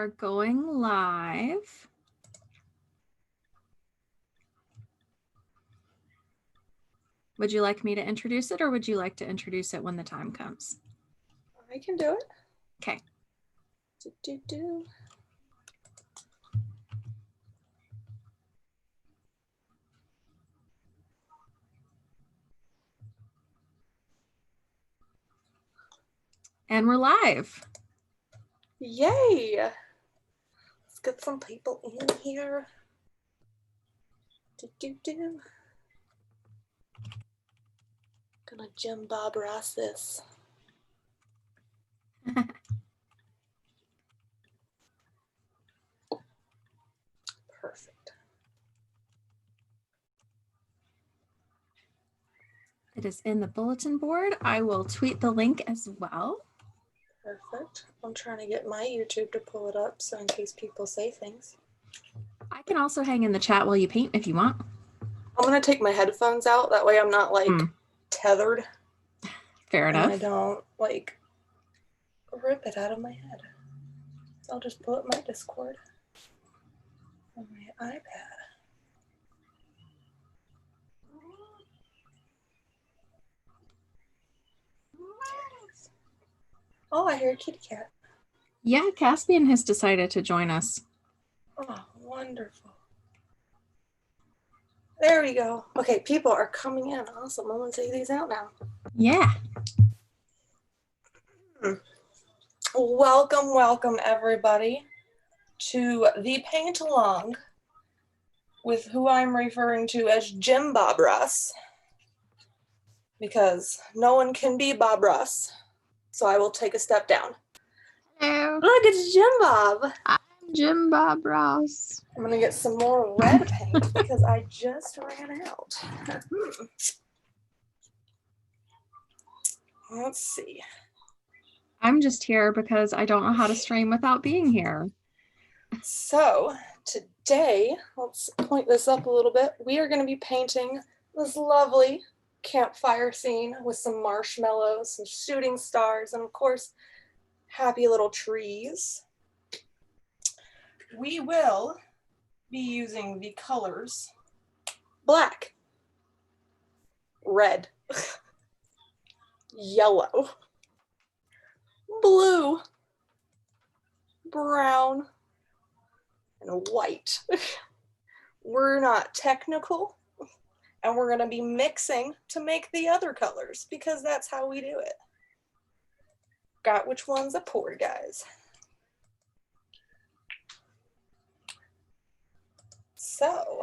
are going live. Would you like me to introduce it, or would you like to introduce it when the time comes? I can do it. Okay. And we're live. Yay! Let's get some people in here. Gonna Jim Bob Ross this. Perfect. It is in the bulletin board. I will tweet the link as well. Perfect. I'm trying to get my YouTube to pull it up, so in case people say things. I can also hang in the chat while you paint if you want. I'm gonna take my headphones out. That way I'm not like tethered. Fair enough. And I don't like rip it out of my head. So I'll just pull up my Discord on my iPad. Oh, I hear a kitty cat. Yeah, Caspian has decided to join us. Oh, wonderful. There we go. Okay, people are coming in. Awesome. I'm going to take these out now. Yeah. Welcome, welcome, everybody, to the paint along with who I'm referring to as Jim Bob Ross, because no one can be Bob Ross. So I will take a step down. Hello. Look, it's Jim Bob. I'm Jim Bob Ross. I'm going to get some more red paint because I just ran out. Let's see. I'm just here because I don't know how to stream without being here. So today, let's point this up a little bit. We are going to be painting this lovely campfire scene with some marshmallows, some shooting stars, and of course, happy little trees. We will be using the colors black, red, yellow, blue, brown, and white. We're not technical, and we're going to be mixing to make the other colors because that's how we do it. Got which ones I poured, guys. So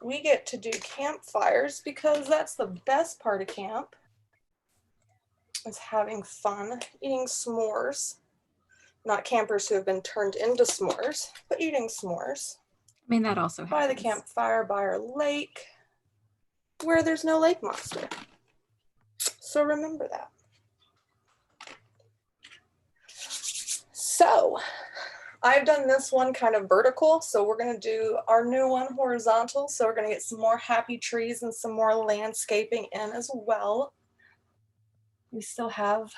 we get to do campfires because that's the best part of camp, is having fun, eating s'mores. Not campers who have been turned into s'mores, but eating s'mores. I mean, that also happens. By the campfire, by our lake, where there's no lake monster. So remember that. So I've done this one kind of vertical, so we're going to do our new one horizontal. So we're going to get some more happy trees and some more landscaping in as well. We still have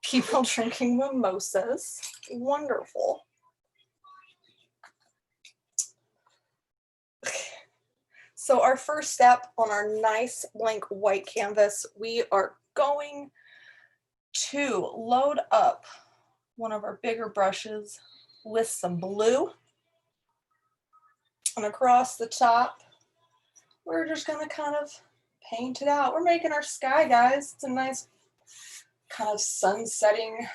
people drinking mimosas. Wonderful. So our first step on our nice blank white canvas, we are going to load up one of our bigger brushes with some blue. And across the top, we're just going to kind of paint it out. We're making our sky, guys. It's a nice kind of sunsetting,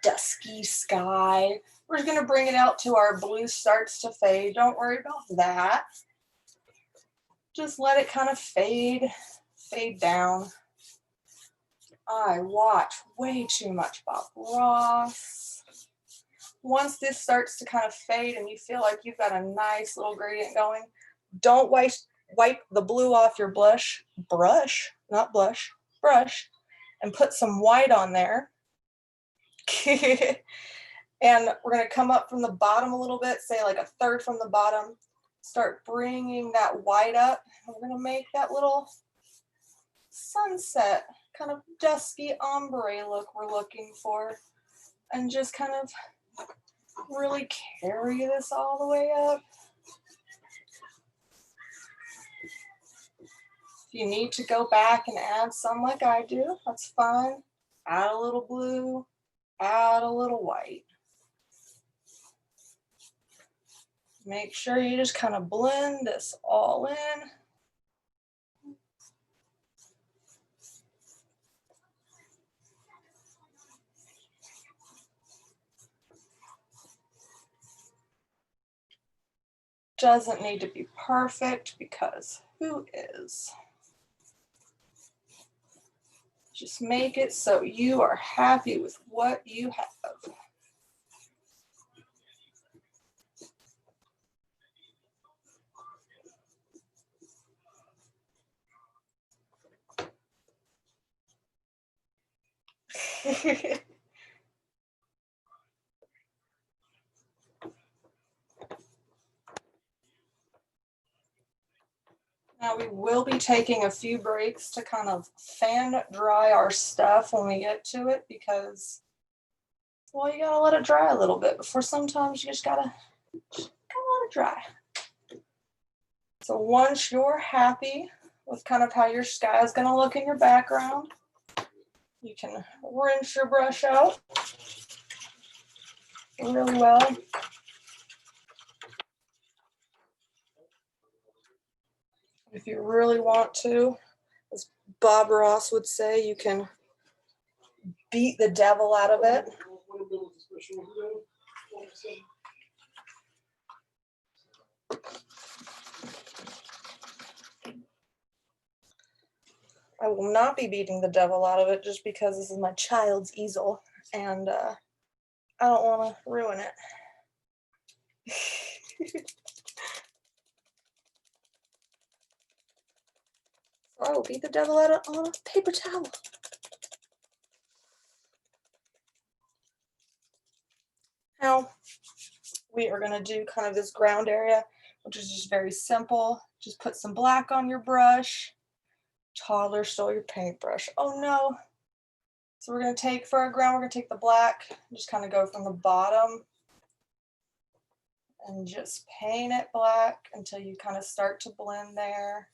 dusky sky. We're just going to bring it out to our blue starts to fade. Don't worry about that. Just let it kind of fade down. I watch way too much Bob Ross. Once this starts to kind of fade and you feel like you've got a nice little gradient going, don't wipe the blue off your brush, and put some white on there. And we're going to come up from the bottom a little bit, say like a third from the bottom. Start bringing that white up. And we're going to make that little sunset, kind of dusky ombre look we're looking for. and just kind of really carry this all the way up. If you need to go back and add some like I do, that's fine. Add a little blue, add a little white. Make sure you just kind of blend this all in. Doesn't need to be perfect because who is? Just make it so you are happy with what you have. Now we will be taking a few breaks to kind of fan dry our stuff when we get to it because, well, you gotta let it dry a little bit before sometimes you just gotta let it dry. So once you're happy with kind of how your sky is gonna look in your background, you can rinse your brush out really well. If you really want to, as Bob Ross would say, you can beat the devil out of it. I will not be beating the devil out of it just because this is my child's easel and I don't want to ruin it. So I will beat the devil out of it on a paper towel. Now we are going to do kind of this ground area, which is just very simple. Just put some black on your brush. Toddler stole your paintbrush. Oh no. So we're going to take, for our ground, we're going to take the black, just kind of go from the bottom and just paint it black until you kind of start to blend there.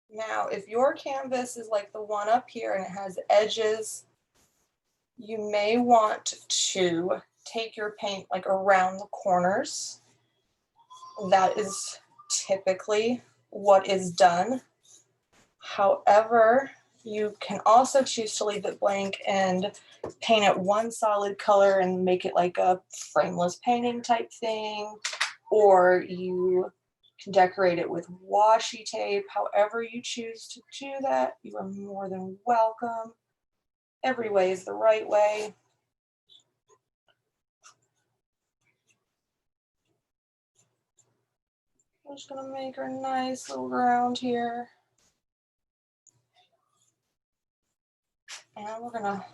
Now, if your canvas is like the one up here and it has edges, you may want to take your paint like around the corners. That is typically what is done. However, you can also choose to leave it blank and paint it one solid color and make it like a frameless painting type thing, or you can decorate it with washi tape. However you choose to do that, you are more than welcome. Every way is the right way. I'm just gonna make her nice little ground here. And we're gonna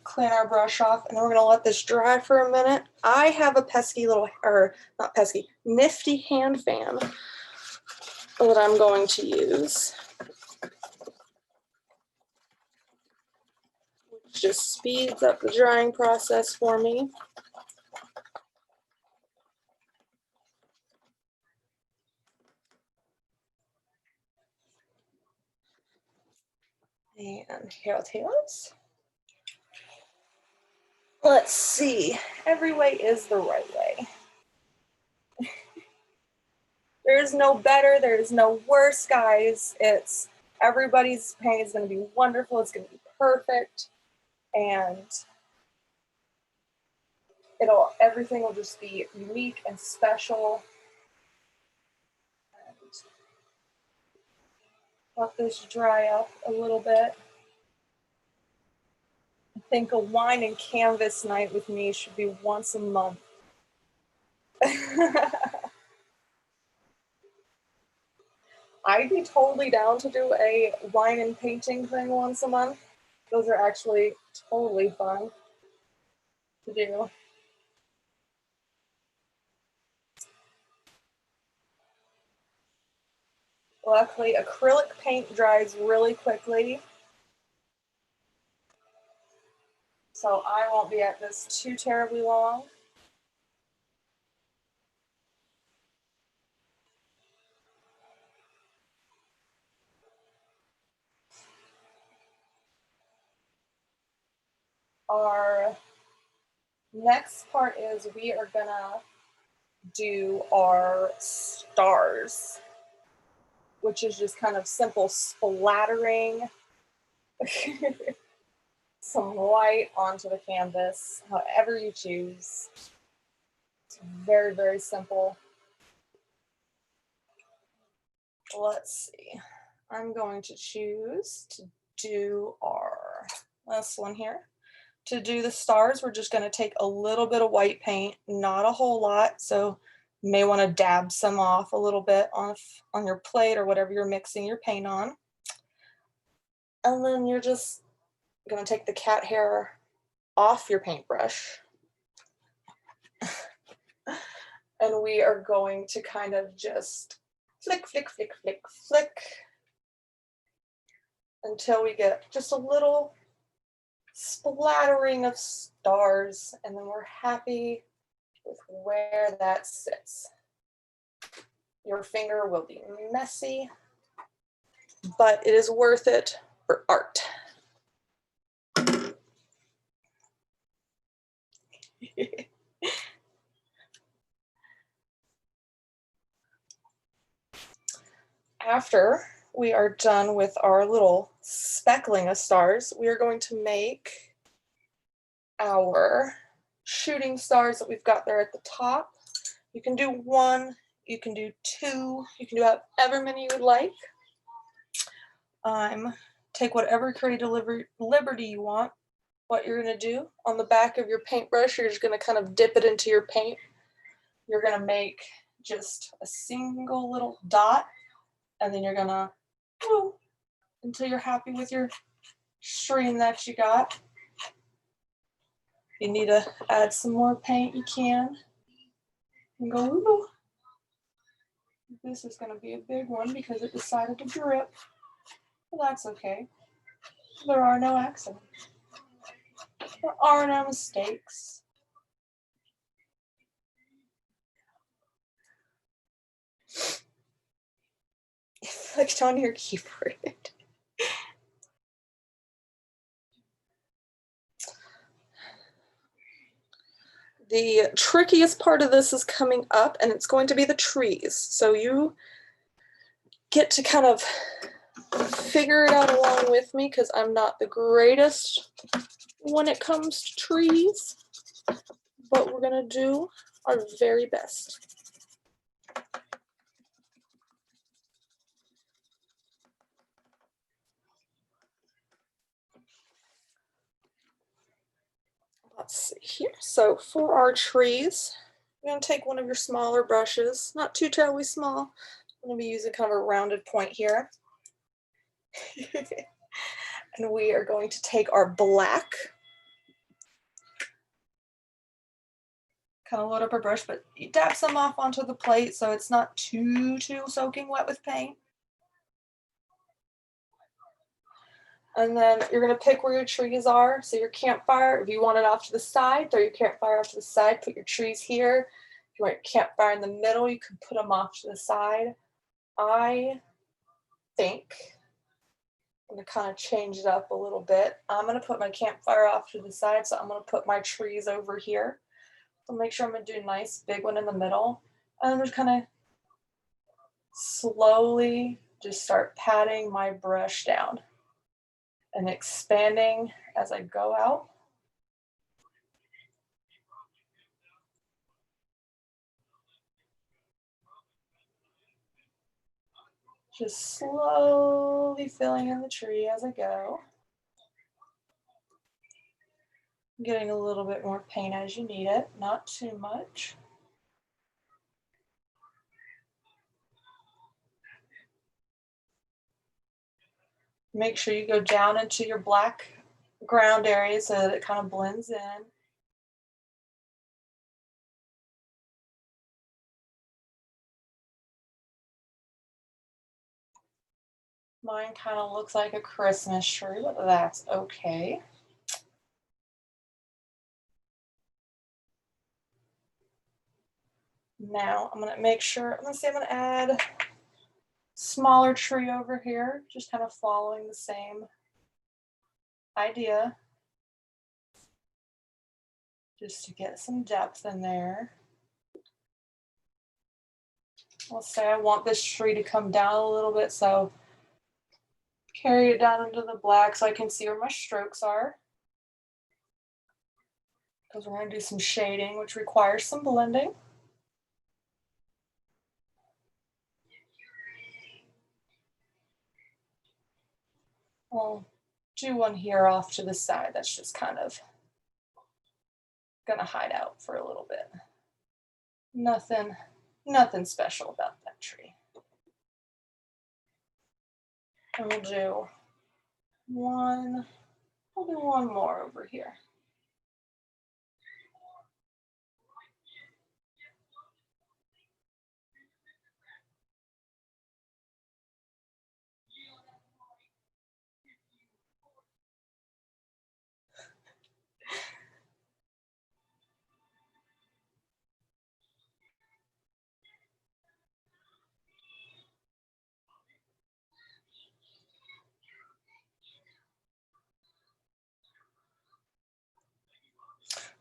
clean our brush off and then we're gonna let this dry for a minute. I have a pesky little, or not pesky, nifty hand fan that I'm going to use. Which just speeds up the drying process for me. And here it is. Let's see. Every way is the right way. There is no better, there is no worse, guys. It's everybody's paint is going to be wonderful. It's going to be perfect, and everything will just be unique and special. And let this dry up a little bit. I think a wine and canvas night with me should be once a month. I'd be totally down to do a wine and painting thing once a month. Those are actually totally fun to do. Luckily, acrylic paint dries really quickly, so I won't be at this too terribly long. Our next part is we are gonna do our stars, which is just kind of simple splattering some white onto the canvas, however you choose. It's very, very simple. Let's see. I'm going to choose to do our last one here. To do the stars, we're just going to take a little bit of white paint, not a whole lot, so you may want to dab some off a little bit on your plate or whatever you're mixing your paint on. And then you're just going to take the cat hair off your paintbrush. And we are going to kind of just flick, flick, flick, flick, flick until we get just a little splattering of stars, and then we're happy with where that sits. Your finger will be messy, but it is worth it for art. After we are done with our little speckling of stars, we are going to make our shooting stars that we've got there at the top. You can do one, you can do two, you can do however many you would like. Take whatever creative liberty you want. What you're going to do on the back of your paintbrush, you're just going to kind of dip it into your paint. You're going to make just a single little dot, and then you're going to woo until you're happy with your stream that you got. If you need to add some more paint, you can. And go woo. This is going to be a big one because it decided to drip. Well, that's okay. There are no accidents. There are no mistakes. You flicked on your keyboard. The trickiest part of this is coming up, and it's going to be the trees. So you get to kind of figure it out along with me because I'm not the greatest when it comes to trees, but we're going to do our very best. Let's see here. So for our trees, you're going to take one of your smaller brushes, not too terribly small. I'm going to be using kind of a rounded point here. And we are going to take our black, kind of load up our brush, but you dab some off onto the plate so it's not too soaking wet with paint. And then you're going to pick where your trees are. So your campfire, if you want it off to the side, throw your campfire off to the side, put your trees here. If you want your campfire in the middle, you can put them off to the side. I think I'm going to kind of change it up a little bit. I'm going to put my campfire off to the side, so I'm going to put my trees over here. So make sure I'm going to do a nice big one in the middle. And I'm just kind of slowly just start patting my brush down and expanding as I go out. Just slowly filling in the tree as I go. Getting a little bit more paint as you need it, not too much. Make sure you go down into your black ground area so that it kind of blends in. Mine kind of looks like a Christmas tree, but that's okay. Now I'm gonna make sure, I'm gonna add smaller tree over here, just kind of following the same idea. Just to get some depth in there. Let's say I want this tree to come down a little bit, so carry it down into the black so I can see where my strokes are. Because we're going to do some shading, which requires some blending. I'll do one here off to the side. That's just kind of going to hide out for a little bit. Nothing special about that tree. And we'll do one more over here.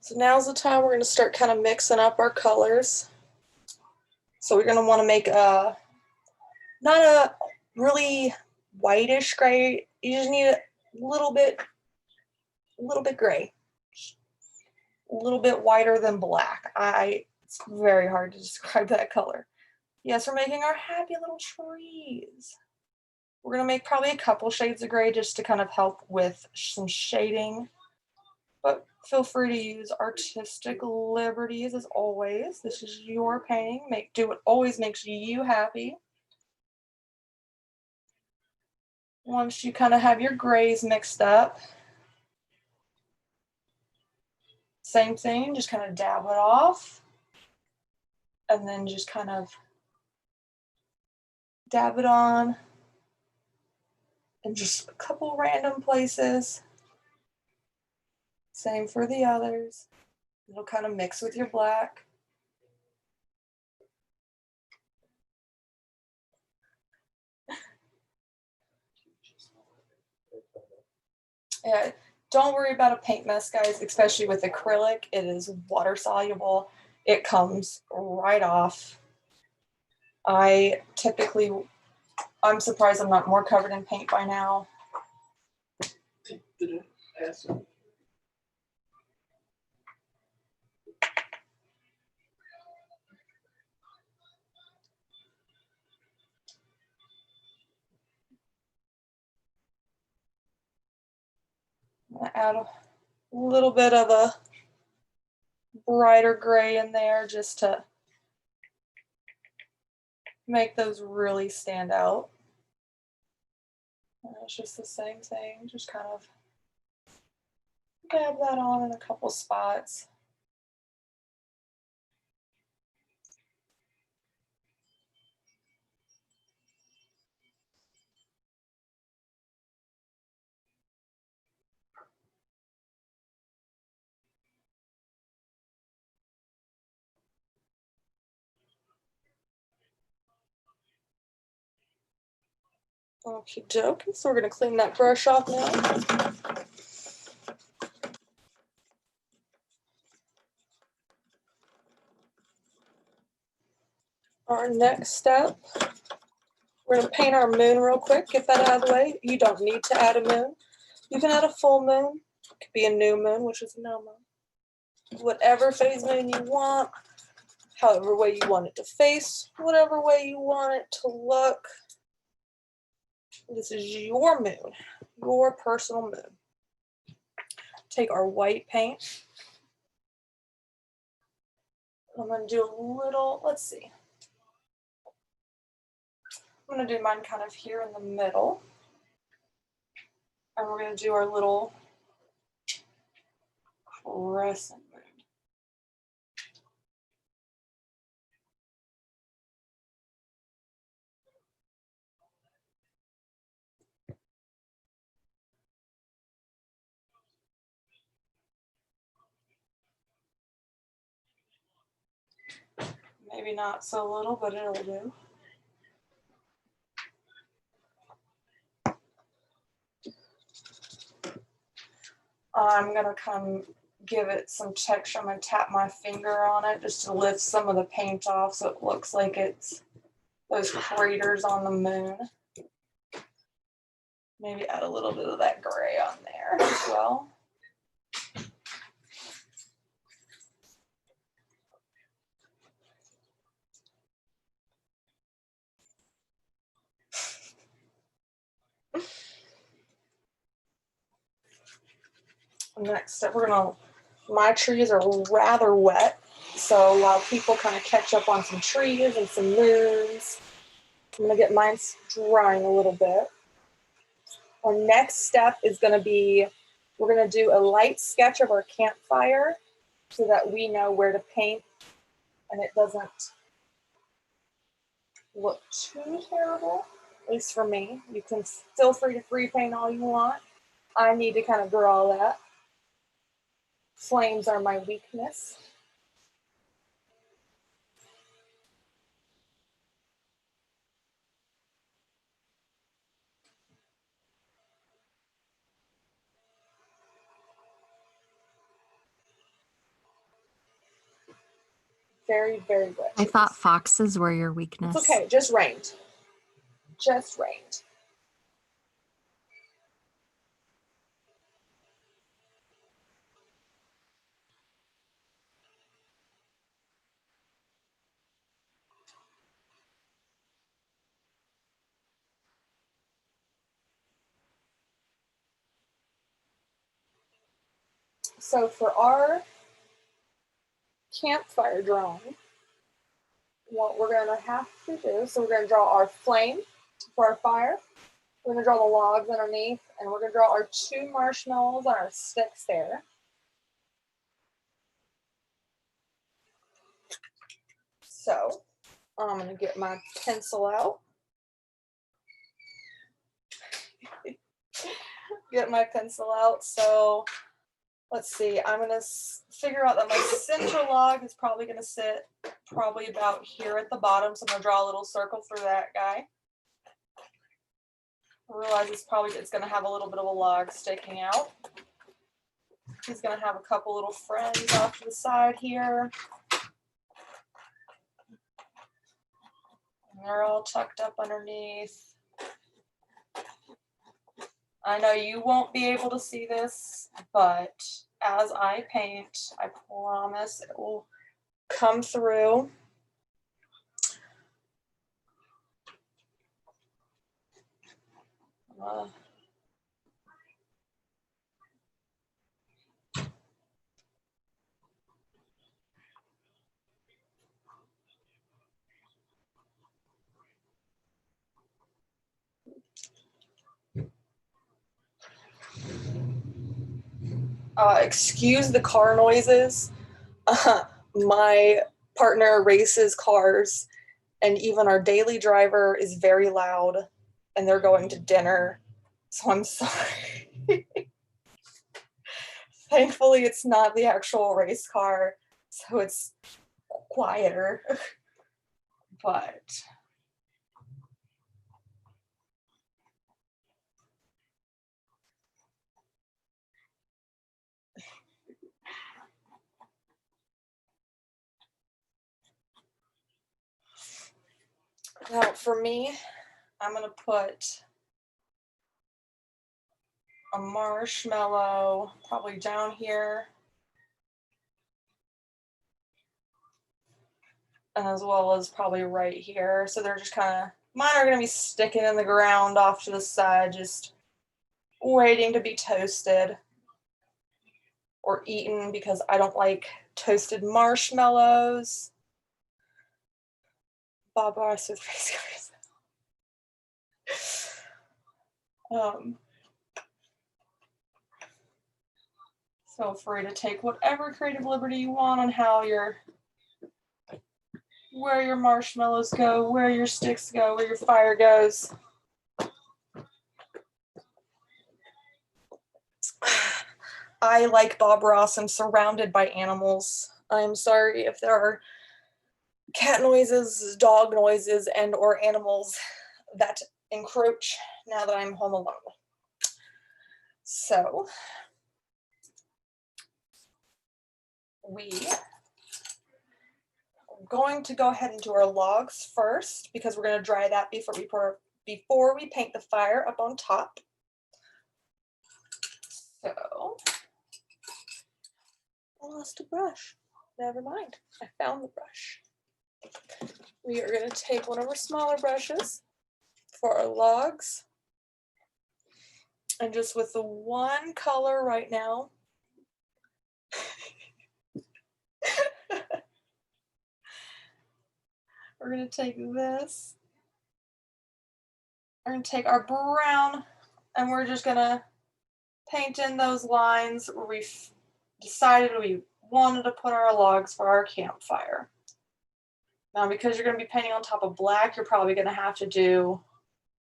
So now's the time we're going to start kind of mixing up our colors. So we're going to want to make not a really whitish gray. You just need a little bit gray, a little bit whiter than black. It's very hard to describe that color. Yes, we're making our happy little trees. We're going to make probably a couple shades of gray just to kind of help with some shading. But feel free to use artistic liberties as always. This is your painting. Do what always makes you happy. Once you kind of have your grays mixed up, same thing, just kind of dab it off. And then just kind of dab it on in just a couple random places. Same for the others. It'll kind of mix with your black. Yeah, don't worry about a paint mess, guys, especially with acrylic. It is water soluble. It comes right off. I'm surprised I'm not more covered in paint by now. Did I ask you? I'm gonna add a little bit of a brighter gray in there just to make those really stand out. And it's just the same thing, just kind of dab that on in a couple spots. Okie dokie, so we're gonna clean that brush off now. Our next step, we're gonna paint our moon real quick, get that out of the way. You don't need to add a moon. You can add a full moon. It could be a new moon, which is a no moon. Whatever phase moon you want, however way you want it to face, whatever way you want it to look. This is your moon, your personal moon. Take our white paint. I'm gonna do a little, let's see. I'm gonna do mine kind of here in the middle. And we're gonna do our little crescent moon. Maybe not so little, but it'll do. I'm gonna come give it some texture. I'm gonna tap my finger on it just to lift some of the paint off so it looks like it's those craters on the moon. Maybe add a little bit of that gray on there as well. Next step, my trees are rather wet, so while people kind of catch up on some trees and some moons, I'm gonna get mine drying a little bit. Our next step is gonna be, we're gonna do a light sketch of our campfire so that we know where to paint and it doesn't look too terrible, at least for me. You can feel free to free paint all you want. I need to kind of draw that. Flames are my weakness. Very, very wet. I thought foxes were your weakness. It's okay, just rained. Just rained. So for our campfire drawing, what we're gonna have to do, so we're gonna draw our flame for our fire. We're gonna draw the logs underneath, and we're gonna draw our 2 marshmallows on our sticks there. So I'm gonna get my pencil out. Get my pencil out. So let's see, I'm gonna figure out that my center log is probably gonna sit probably about here at the bottom. So I'm gonna draw a little circle through that guy. I realize it's gonna have a little bit of a log sticking out. He's gonna have a couple little friends off to the side here. And they're all tucked up underneath. I know you won't be able to see this, but as I paint, I promise it will come through. Excuse the car noises. My partner races cars, and even our daily driver is very loud, and they're going to dinner. So I'm sorry. Thankfully, it's not the actual race car, so it's quieter. But now for me, I'm gonna put a marshmallow probably down here, and as well as probably right here. So they're just kind of, mine are gonna be sticking in the ground off to the side, just waiting to be toasted or eaten because I don't like toasted marshmallows. Bob Ross with race cars. Feel free to take whatever creative liberty you want on how where your marshmallows go, where your sticks go, where your fire goes. I, like Bob Ross, am surrounded by animals. I'm sorry if there are cat noises, dog noises, and or animals that encroach now that I'm home alone. So we are going to go ahead and do our logs first because we're going to dry that before we paint the fire up on top. So I lost a brush. Never mind. I found the brush. We are going to take one of our smaller brushes for our logs. And just with the one color right now, we're going to take this. We're going to take our brown and we're just going to paint in those lines where we decided we wanted to put our logs for our campfire. Now, because you're going to be painting on top of black, you're probably going to have to do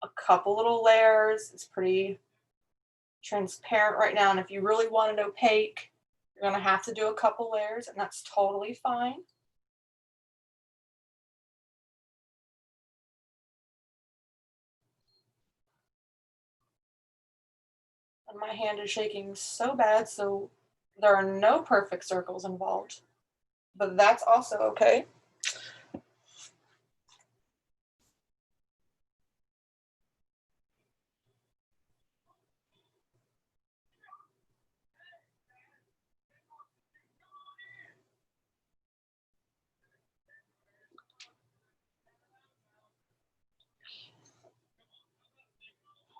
a couple little layers. It's pretty transparent right now, and if you really want an opaque, you're going to have to do a couple layers, and that's totally fine. And my hand is shaking so bad, so there are no perfect circles involved, but that's also okay.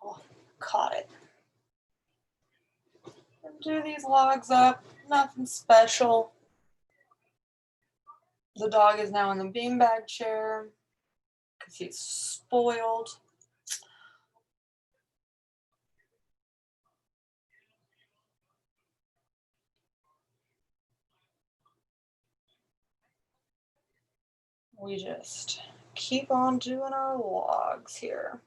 Oh, caught it. And do these logs up, nothing special. The dog is now in the beanbag chair because he's spoiled. We just keep on doing our logs here.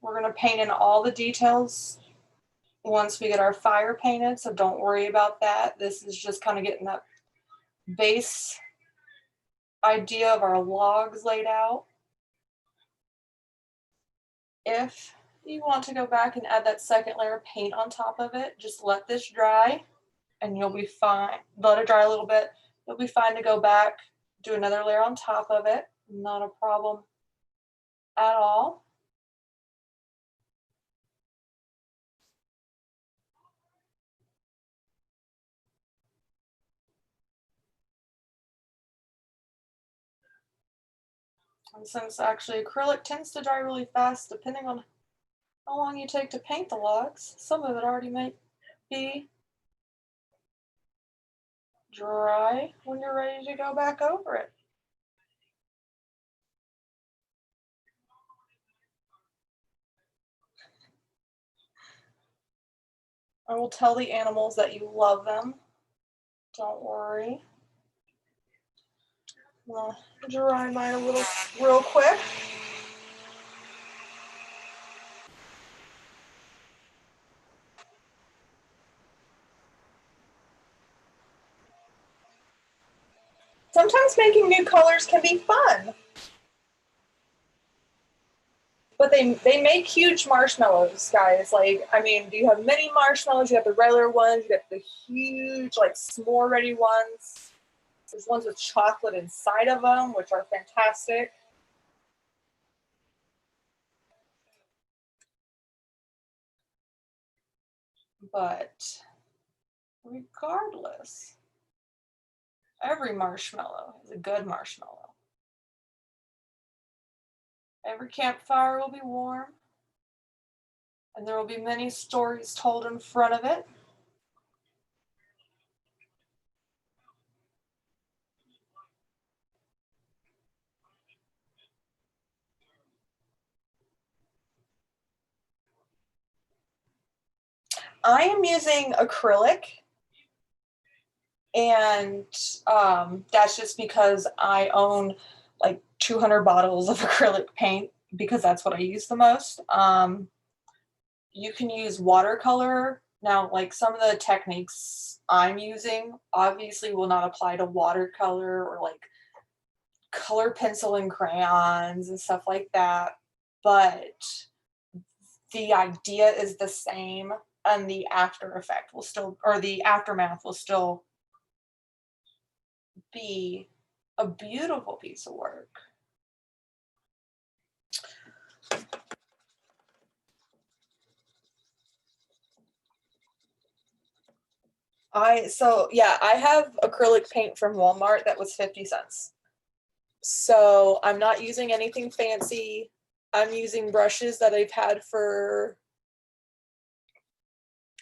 We're going to paint in all the details once we get our fire painted, so don't worry about that. This is just kind of getting that base idea of our logs laid out. If you want to go back and add that second layer of paint on top of it, just let this dry and you'll be fine. Let it dry a little bit. You'll be fine to go back, do another layer on top of it. Not a problem at all. And since actually acrylic tends to dry really fast, depending on how long you take to paint the logs, some of it already might be dry when you're ready to go back over it. I will tell the animals that you love them. Don't worry. I'll dry mine a little real quick. Sometimes making new colors can be fun. But they make huge marshmallows, guys. Like, I mean, do you have mini marshmallows? You have the regular ones, you have the huge, like, s'more ready ones. There's ones with chocolate inside of them, which are fantastic. But regardless, every marshmallow is a good marshmallow. Every campfire will be warm, and there will be many stories told in front of it. I am using acrylic, and that's just because I own like 200 bottles of acrylic paint because that's what I use the most. You can use watercolor. Now, like some of the techniques I'm using obviously will not apply to watercolor or like color pencil and crayons and stuff like that, but the idea is the same, and the after effect will still, or the aftermath will still be a beautiful piece of work. I have acrylic paint from Walmart that was 50 cents. So I'm not using anything fancy. I'm using brushes that I've had for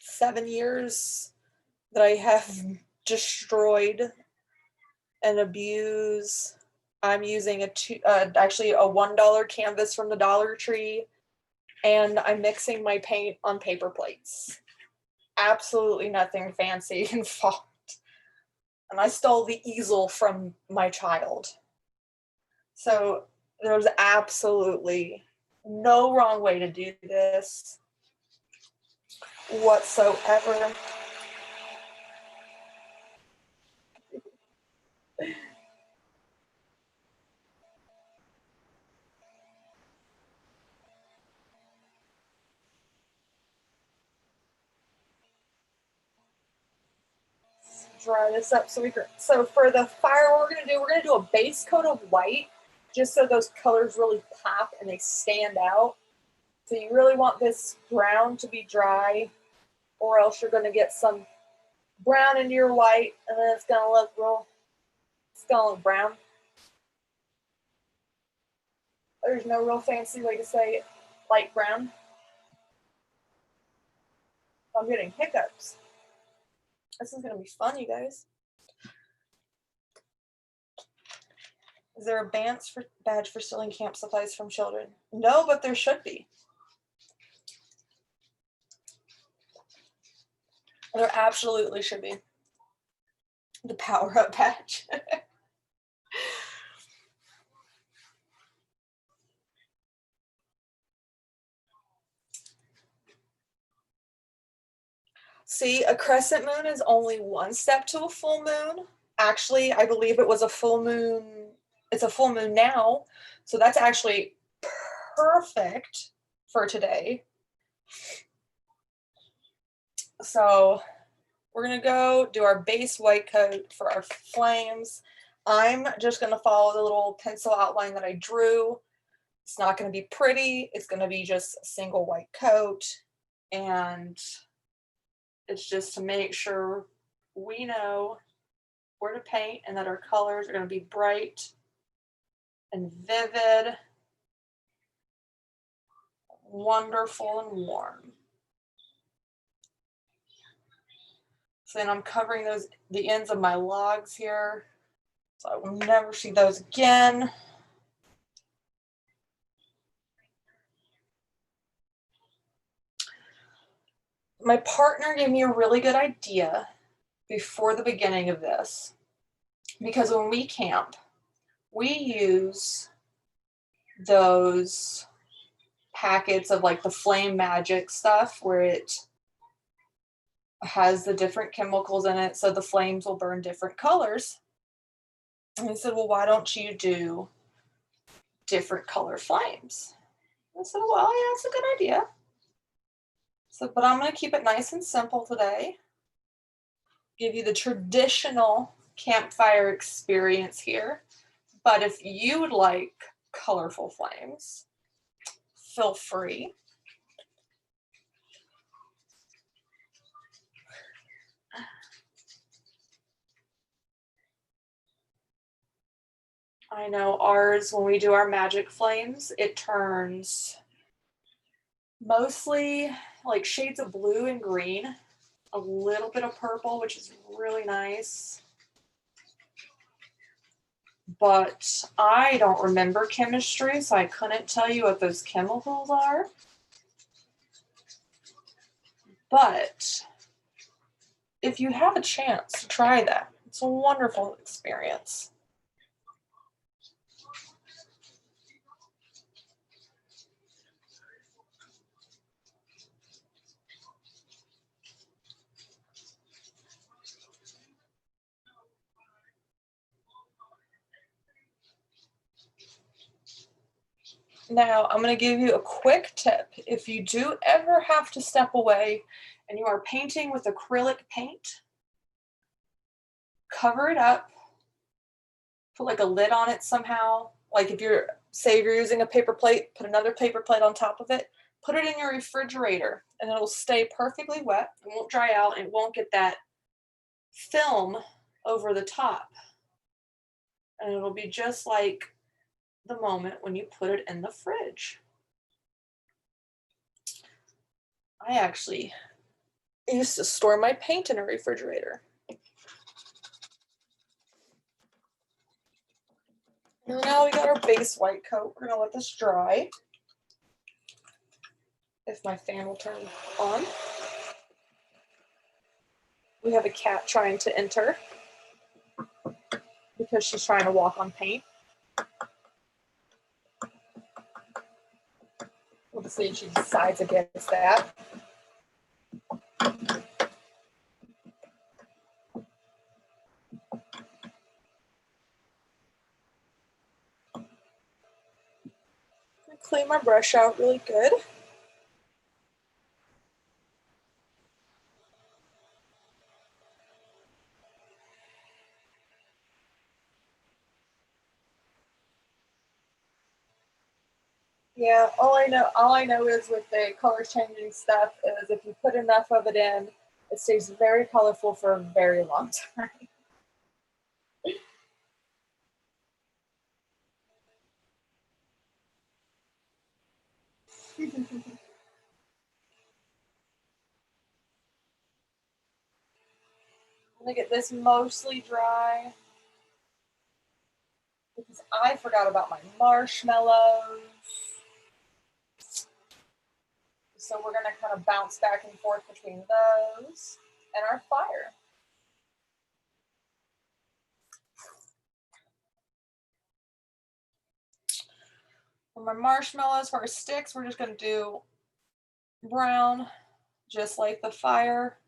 7 years that I have destroyed and abused. I'm using actually a $1 canvas from the Dollar Tree, and I'm mixing my paint on paper plates. Absolutely nothing fancy involved. And I stole the easel from my child. So there's absolutely no wrong way to do this whatsoever. Dry this up so for the fire, what we're gonna do a base coat of white, just so those colors really pop and they stand out. So you really want this brown to be dry, or else you're gonna get some brown into your white, and then it's gonna look brown. There's no real fancy way to say it. Light brown. I'm getting hiccups. This is gonna be fun, you guys. Is there a badge for stealing camp supplies from children? No, but there should be. There absolutely should be. The power up badge. See, a crescent moon is only one step to a full moon. Actually, I believe it was a full moon. It's a full moon now. So that's actually perfect for today. So we're going to go do our base white coat for our flames. I'm just going to follow the little pencil outline that I drew. It's not going to be pretty. It's going to be just a single white coat. And it's just to make sure we know where to paint and that our colors are going to be bright and vivid, wonderful and warm. So then I'm covering the ends of my logs here, so I will never see those again. My partner gave me a really good idea before the beginning of this, because when we camp, we use those packets of like the flame magic stuff where it has the different chemicals in it so the flames will burn different colors. And he said, well, why don't you do different color flames? I said, well, yeah, that's a good idea. So, but I'm going to keep it nice and simple today. Give you the traditional campfire experience here. But if you would like colorful flames, feel free. I know ours, when we do our magic flames, it turns mostly like shades of blue and green, a little bit of purple, which is really nice. But I don't remember chemistry, so I couldn't tell you what those chemicals are. But if you have a chance to try that, it's a wonderful experience. Now I'm going to give you a quick tip. If you do ever have to step away and you are painting with acrylic paint, cover it up, put like a lid on it somehow. Like if you're, say you're using a paper plate, put another paper plate on top of it, put it in your refrigerator and it'll stay perfectly wet. It won't dry out and it won't get that film over the top. And it'll be just like the moment when you put it in the fridge. I actually used to store my paint in a refrigerator. And now we got our base white coat. We're gonna let this dry. If my fan will turn on. We have a cat trying to enter because she's trying to walk on paint. We'll see if she decides against that. Clean my brush out really good. Yeah, all I know is with the color changing stuff is if you put enough of it in, it stays very colorful for a very long time. I'm gonna get this mostly dry because I forgot about my marshmallows. So we're gonna kind of bounce back and forth between those and our fire. For my marshmallows, for our sticks, we're just gonna do brown, just like the fire.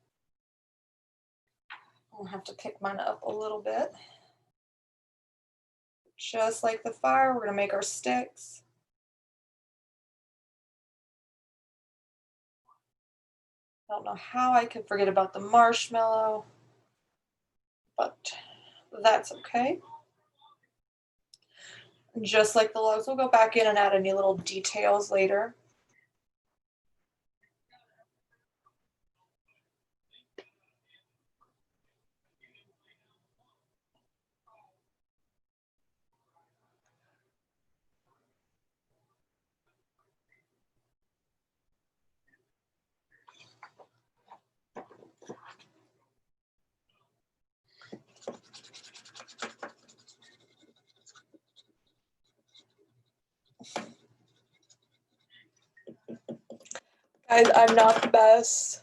I'll have to pick mine up a little bit. Just like the fire, we're gonna make our sticks. I don't know how I could forget about the marshmallow, but that's okay. Just like the logs, we'll go back in and add any little details later. Guys, I'm not the best.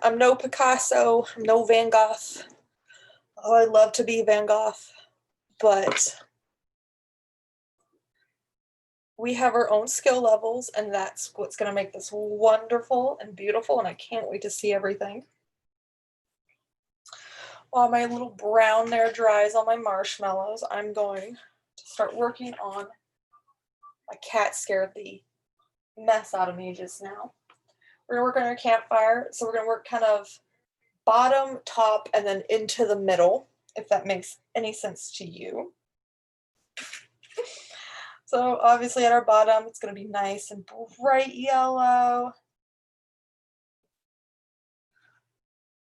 I'm no Picasso, I'm no Van Gogh. Oh, I'd love to be Van Gogh, but we have our own skill levels, and that's what's going to make this wonderful and beautiful, and I can't wait to see everything. While my little brown there dries on my marshmallows, I'm going to start working on, my cat scared the mess out of me just now. We're going to work on our campfire, so we're going to work kind of bottom, top, and then into the middle, if that makes any sense to you. So obviously at our bottom, it's going to be nice and bright yellow.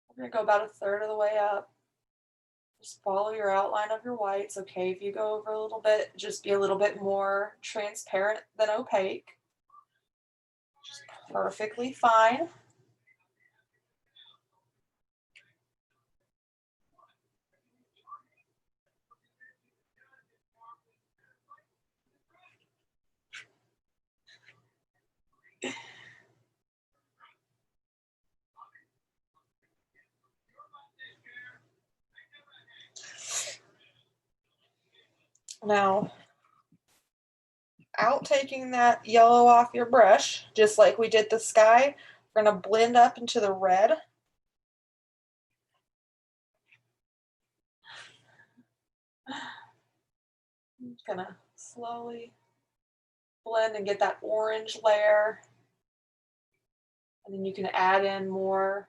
We're going to go about a third of the way up. Just follow your outline of your whites. Okay, if you go over a little bit, just be a little bit more transparent than opaque. Just perfectly fine. Now, out taking that yellow off your brush, just like we did the sky, we're going to blend up into the red. I'm going to slowly blend and get that orange layer. And then you can add in more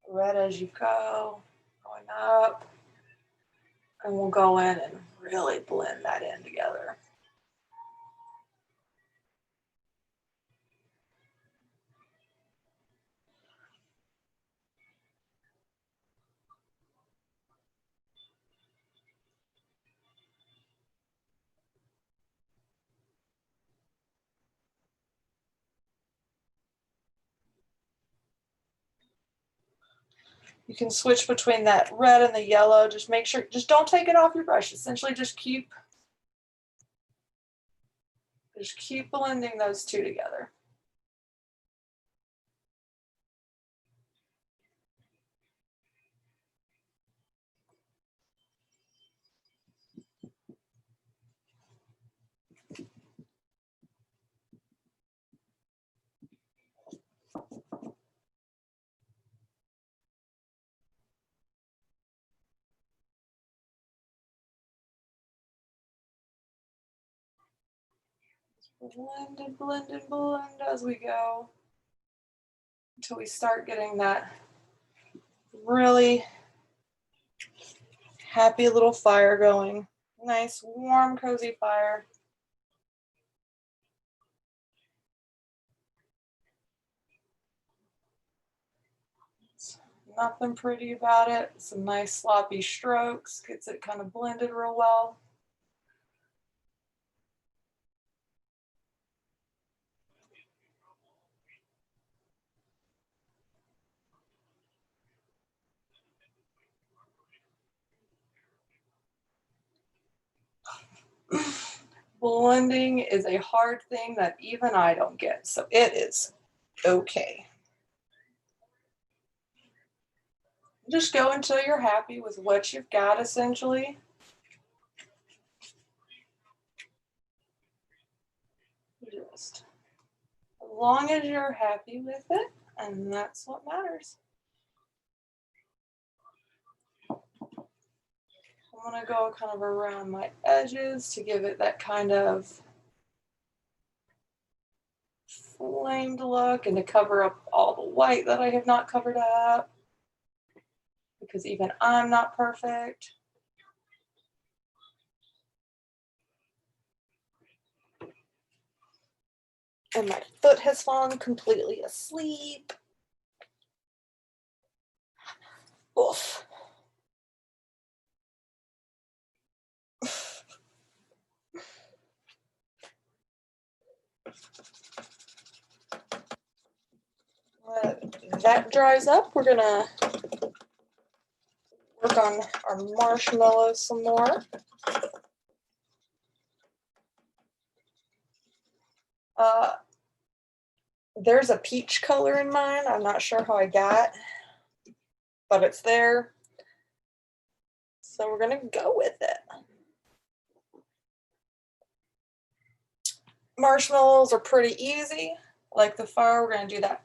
red as you go, going up. And we'll go in and really blend that in together. You can switch between that red and the yellow. Just make sure, just don't take it off your brush. Essentially just keep blending those two together. Blend and blend and blend as we go until we start getting that really happy little fire going. Nice, warm, cozy fire. It's nothing pretty about it. Some nice sloppy strokes, gets it kind of blended real well. Blending is a hard thing that even I don't get, so it is okay. Just go until you're happy with what you've got, essentially. Just as long as you're happy with it, and that's what matters. I'm gonna go kind of around my edges to give it that kind of flamed look and to cover up all the white that I have not covered up, because even I'm not perfect. And my foot has fallen completely asleep. Oof. That dries up, we're gonna work on our marshmallows some more. There's a peach color in mine. I'm not sure how I got, but it's there. So we're gonna go with it. Marshmallows are pretty easy. Like the fire, we're gonna do that.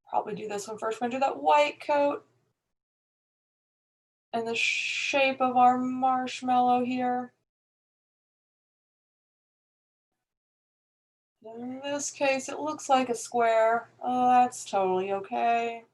Probably do this one first. We're gonna do that white coat in the shape of our marshmallow here. In this case, it looks like a square. Oh, that's totally okay.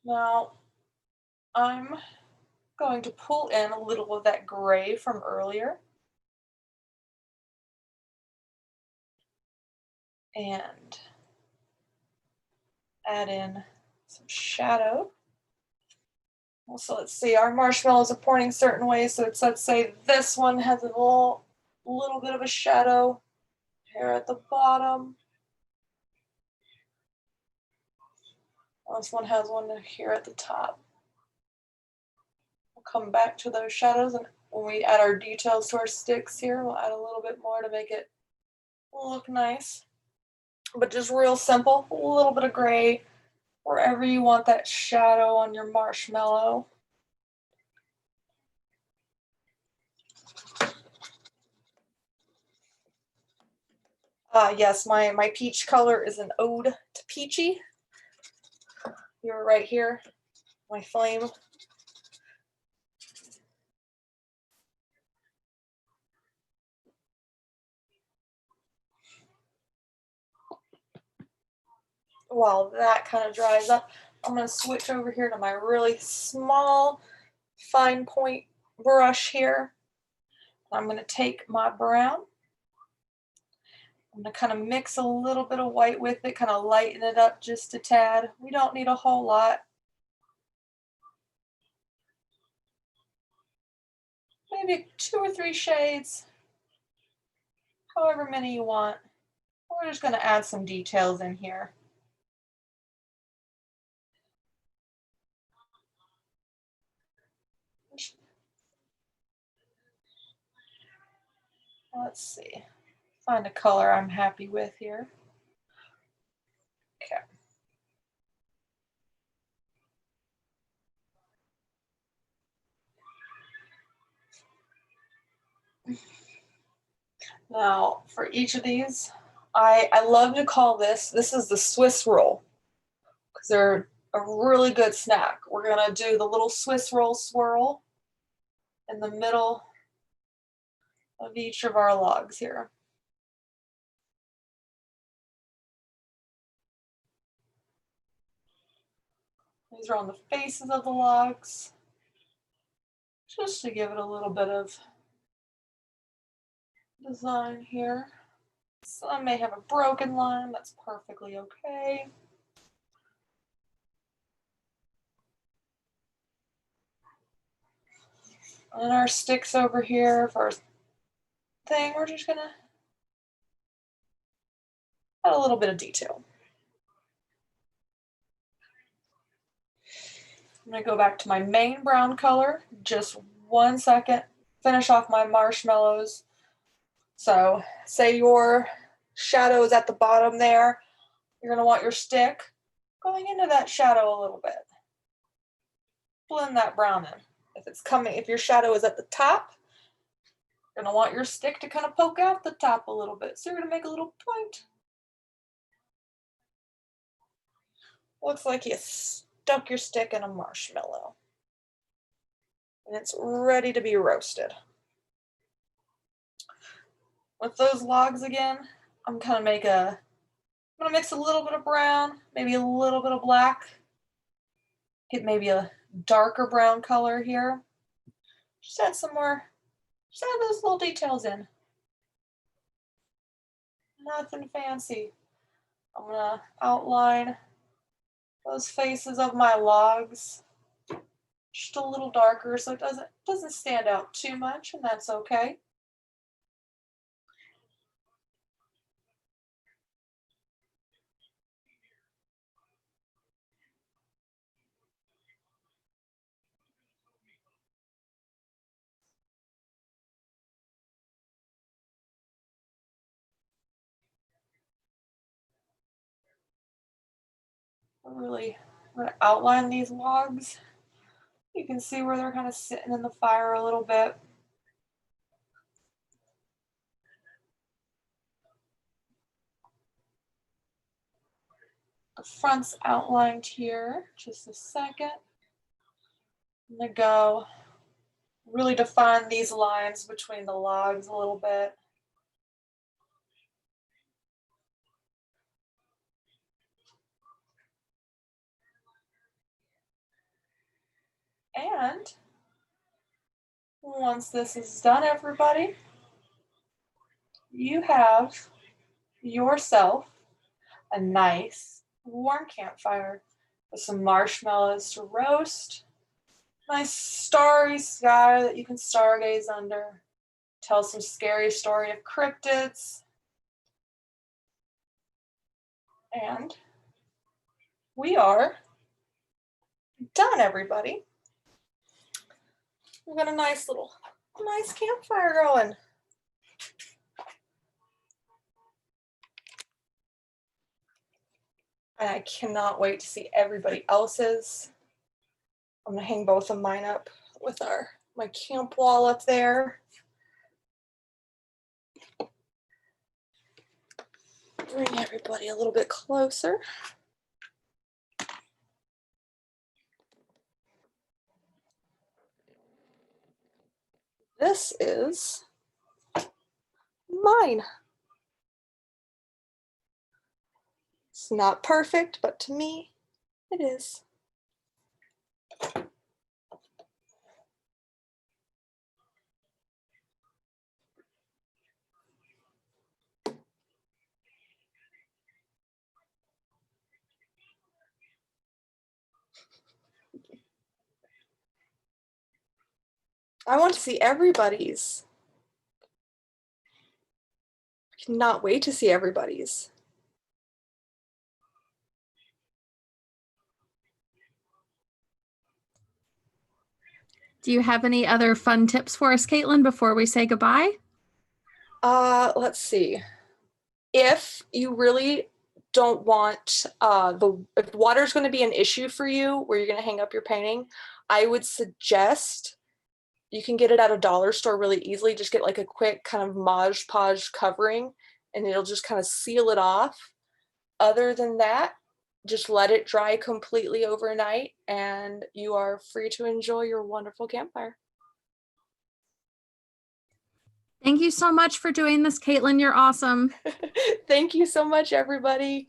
Now, I'm going to pull in a little of that gray from earlier. And add in some shadow. So let's see, our marshmallows are pointing certain ways. So it's, let's say this one has a little bit of a shadow here at the bottom. This one has one here at the top. We'll come back to those shadows, and when we add our details to our sticks here, we'll add a little bit more to make it look nice. but just real simple, a little bit of gray wherever you want that shadow on your marshmallow. Yes, my peach color is an ode to peachy. You're right here, my flame. While that kind of dries up, I'm going to switch over here to my really small fine point brush here. I'm going to take my brown. I'm going to kind of mix a little bit of white with it, kind of lighten it up just a tad. We don't need a whole lot. Maybe 2 or 3 shades, however many you want. We're just going to add some details in here. Let's see. Find a color I'm happy with here. Okay. Now, for each of these, I love to call this is the Swiss roll, because they're a really good snack. We're going to do the little Swiss roll swirl in the middle of each of our logs here. These are on the faces of the logs, just to give it a little bit of design here. Some may have a broken line, that's perfectly okay. And our sticks over here for our thing, we're just gonna add a little bit of detail. I'm gonna go back to my main brown color, just 1 second, finish off my marshmallows. So say your shadow is at the bottom there, you're gonna want your stick going into that shadow a little bit. Blend that brown in. If your shadow is at the top, you're gonna want your stick to kind of poke out the top a little bit. So you're gonna make a little point. Looks like you stuck your stick in a marshmallow. And it's ready to be roasted. With those logs again, I'm gonna mix a little bit of brown, maybe a little bit of black. Get maybe a darker brown color here. Just add those little details in. Nothing fancy. I'm gonna outline those faces of my logs just a little darker so it doesn't stand out too much, and that's okay. I'm gonna outline these logs. You can see where they're kind of sitting in the fire a little bit. The front's outlined here. Just a second. I'm gonna go really define these lines between the logs a little bit. And once this is done, everybody, you have yourself a nice warm campfire with some marshmallows to roast, nice starry sky that you can stargaze under, tell some scary story of cryptids, and we are done, everybody. We've got a nice campfire going. And I cannot wait to see everybody else's. I'm gonna hang both of mine up with my camp wall up there. Bring everybody a little bit closer. This is mine. It's not perfect, but to me, it is. I want to see everybody's. I cannot wait to see everybody's. Do you have any other fun tips for us, Caitlin, before we say goodbye? Let's see. If you really don't want if water is going to be an issue for you where you're going to hang up your painting, I would suggest you can get it at a dollar store really easily. Just get like a quick kind of Mod Podge covering and it'll just kind of seal it off. Other than that, just let it dry completely overnight and you are free to enjoy your wonderful campfire. Thank you so much for doing this, Caitlin. You're awesome. Thank you so much, everybody.